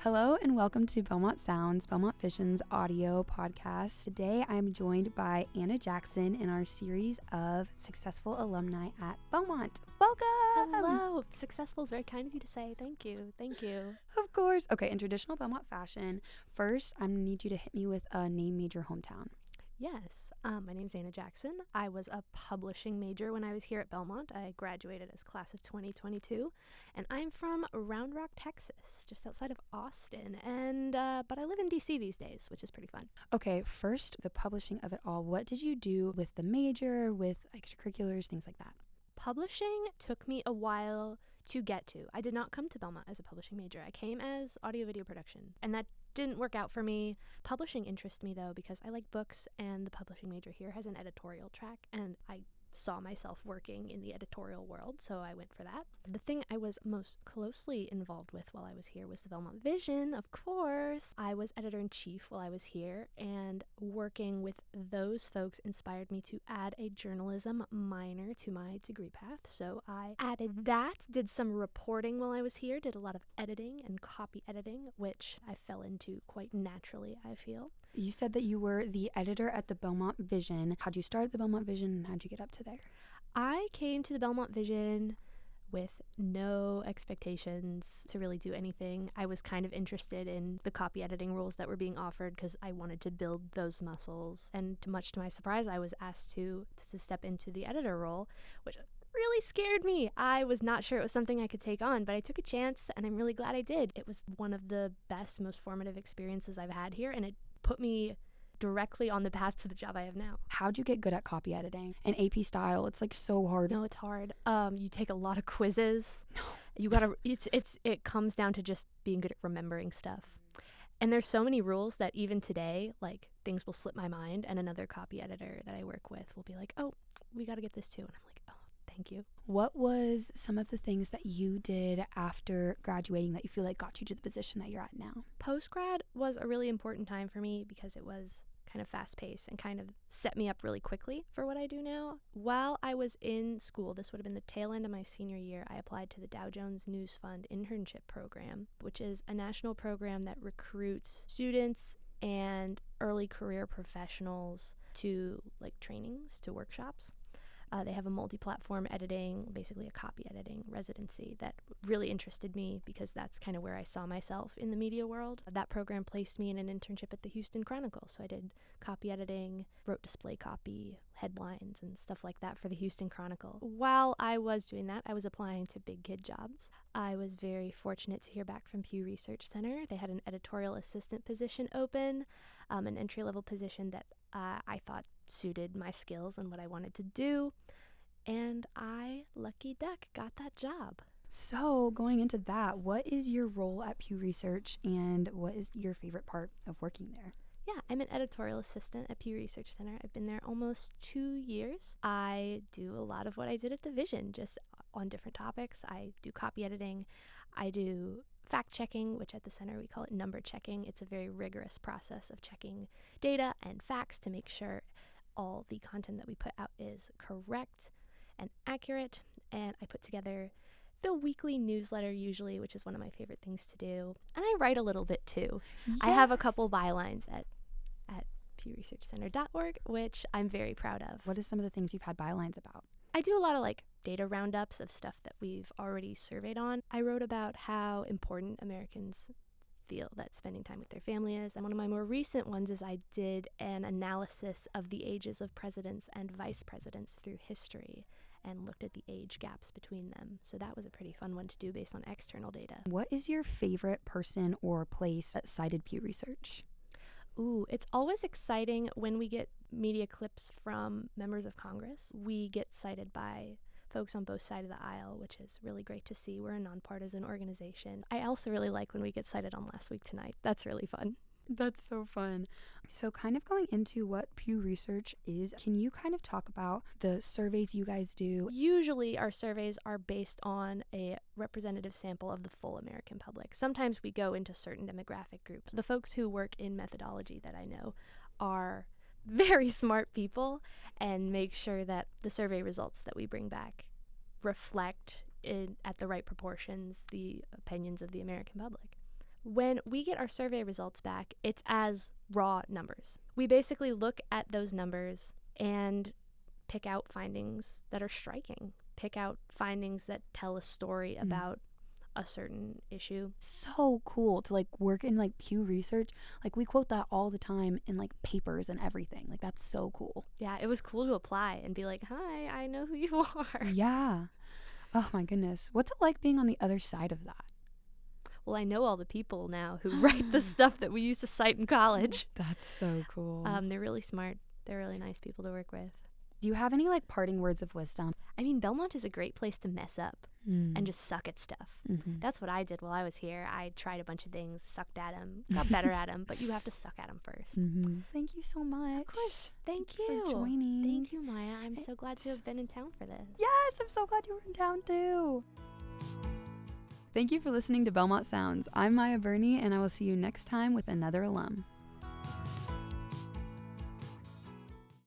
Hello and welcome to Belmont Sounds, Belmont Vision's audio podcast. Today I'm joined by Anna Jackson in our series of successful alumni at Belmont. Welcome! Hello! Successful is very kind of you to say. Thank you. Thank you. Of course. Okay, in traditional Belmont fashion, first I'm going to need you to hit me with a name, major, hometown. Yes, my name's Anna Jackson. I was a publishing major when I was here at Belmont. I graduated as class of 2022, and I'm from Round Rock, Texas, just outside of Austin. But I live in DC these days, which is pretty fun. Okay, first, the publishing of it all. What did you do with the major, with extracurriculars, things like that? Publishing took me a while to get to. I did not come to Belmont as a publishing major. I came as audio-video production, and that didn't work out for me. Publishing interests me, though, because I like books, and the publishing major here has an editorial track, and I saw myself working in the editorial world, so I went for that. The thing I was most closely involved with while I was here was the Belmont Vision, of course. I was editor-in-chief while I was here, and working with those folks inspired me to add a journalism minor to my degree path, so I added that, did some reporting while I was here, did a lot of editing and copy editing, which I fell into quite naturally, I feel. You said that you were the editor at the Belmont Vision. How'd you start at the Belmont Vision and how'd you get up to there? I came to the Belmont Vision with no expectations to really do anything. I was kind of interested in the copy editing roles that were being offered because I wanted to build those muscles. And much to my surprise, I was asked to step into the editor role, which really scared me. I was not sure it was something I could take on, but I took a chance and I'm really glad I did. It was one of the best, most formative experiences I've had here, and it put me directly on the path to the job I have now. How'd you get good at copy editing? In AP style, it's like so hard. No, it's hard. You take a lot of quizzes. You gotta. It comes down to just being good at remembering stuff. And there's so many rules that even today, like, things will slip my mind, and another copy editor that I work with will be like, "Oh, we gotta get this too," and I'm like, "Oh, thank you." What was some of the things that you did after graduating that you feel like got you to the position that you're at now? Post-grad was a really important time for me because it was kind of fast-paced and kind of set me up really quickly for what I do now. While I was in school, this would have been the tail end of my senior year, I applied to the Dow Jones News Fund internship program, which is a national program that recruits students and early career professionals to trainings, to workshops. They have a multi-platform editing, basically a copy editing residency that really interested me because that's kind of where I saw myself in the media world. That program placed me in an internship at the Houston Chronicle, so I did copy editing, wrote display copy, headlines, and stuff like that for the Houston Chronicle. While I was doing that, I was applying to big kid jobs. I was very fortunate to hear back from Pew Research Center. They had an editorial assistant position open, an entry-level position that I thought suited my skills and what I wanted to do, and I, lucky duck, got that job. So going into that, what is your role at Pew Research and what is your favorite part of working there? Yeah, I'm an editorial assistant at Pew Research Center. I've been there almost 2 years. I do a lot of what I did at the Vision, just on different topics. I do copy editing. I do fact-checking, which at the center we call it number checking. It's a very rigorous process of checking data and facts to make sure all the content that we put out is correct and accurate. And I put together the weekly newsletter usually, which is one of my favorite things to do. And I write a little bit too. Yes. I have a couple bylines at pewresearchcenter.org, which I'm very proud of. What are some of the things you've had bylines about? I do a lot of data roundups of stuff that we've already surveyed on. I wrote about how important Americans feel that spending time with their family is. And one of my more recent ones is I did an analysis of the ages of presidents and vice presidents through history and looked at the age gaps between them. So that was a pretty fun one to do based on external data. What is your favorite person or place that cited Pew Research? Ooh, it's always exciting when we get media clips from members of Congress. We get cited by folks on both sides of the aisle, which is really great to see. We're a nonpartisan organization. I also really like when we get cited on Last Week Tonight. That's really fun. That's so fun. So kind of going into what Pew Research is, can you kind of talk about the surveys you guys do? Usually our surveys are based on a representative sample of the full American public. Sometimes we go into certain demographic groups. The folks who work in methodology that I know are very smart people and make sure that the survey results that we bring back reflect at the right proportions the opinions of the American public. When we get our survey results back, it's as raw numbers. We basically look at those numbers and pick out findings that are striking, pick out findings that tell a story about a certain issue. So cool to like work in like Pew Research. Like we quote that all the time in like papers and everything. Like that's so cool. Yeah, it was cool to apply and be like, hi, I know who you are. Yeah. Oh my goodness. What's it like being on the other side of that? Well, I know all the people now who write the stuff that we used to cite in college. That's so cool. They're really smart. They're really nice people to work with. Do you have any like parting words of wisdom? I mean, Belmont is a great place to mess up and just suck at stuff. That's what I did while I was here. I tried a bunch of things, sucked at them, got better at them, but you have to suck at them first. Thank you so much. Of course. Thank you for joining. Thank you, Maya. I'm so glad to have been in town for this. Yes, I'm so glad you were in town too. Thank you for listening to Belmont Sounds. I'm Maya Burney, and I will see you next time with another alum.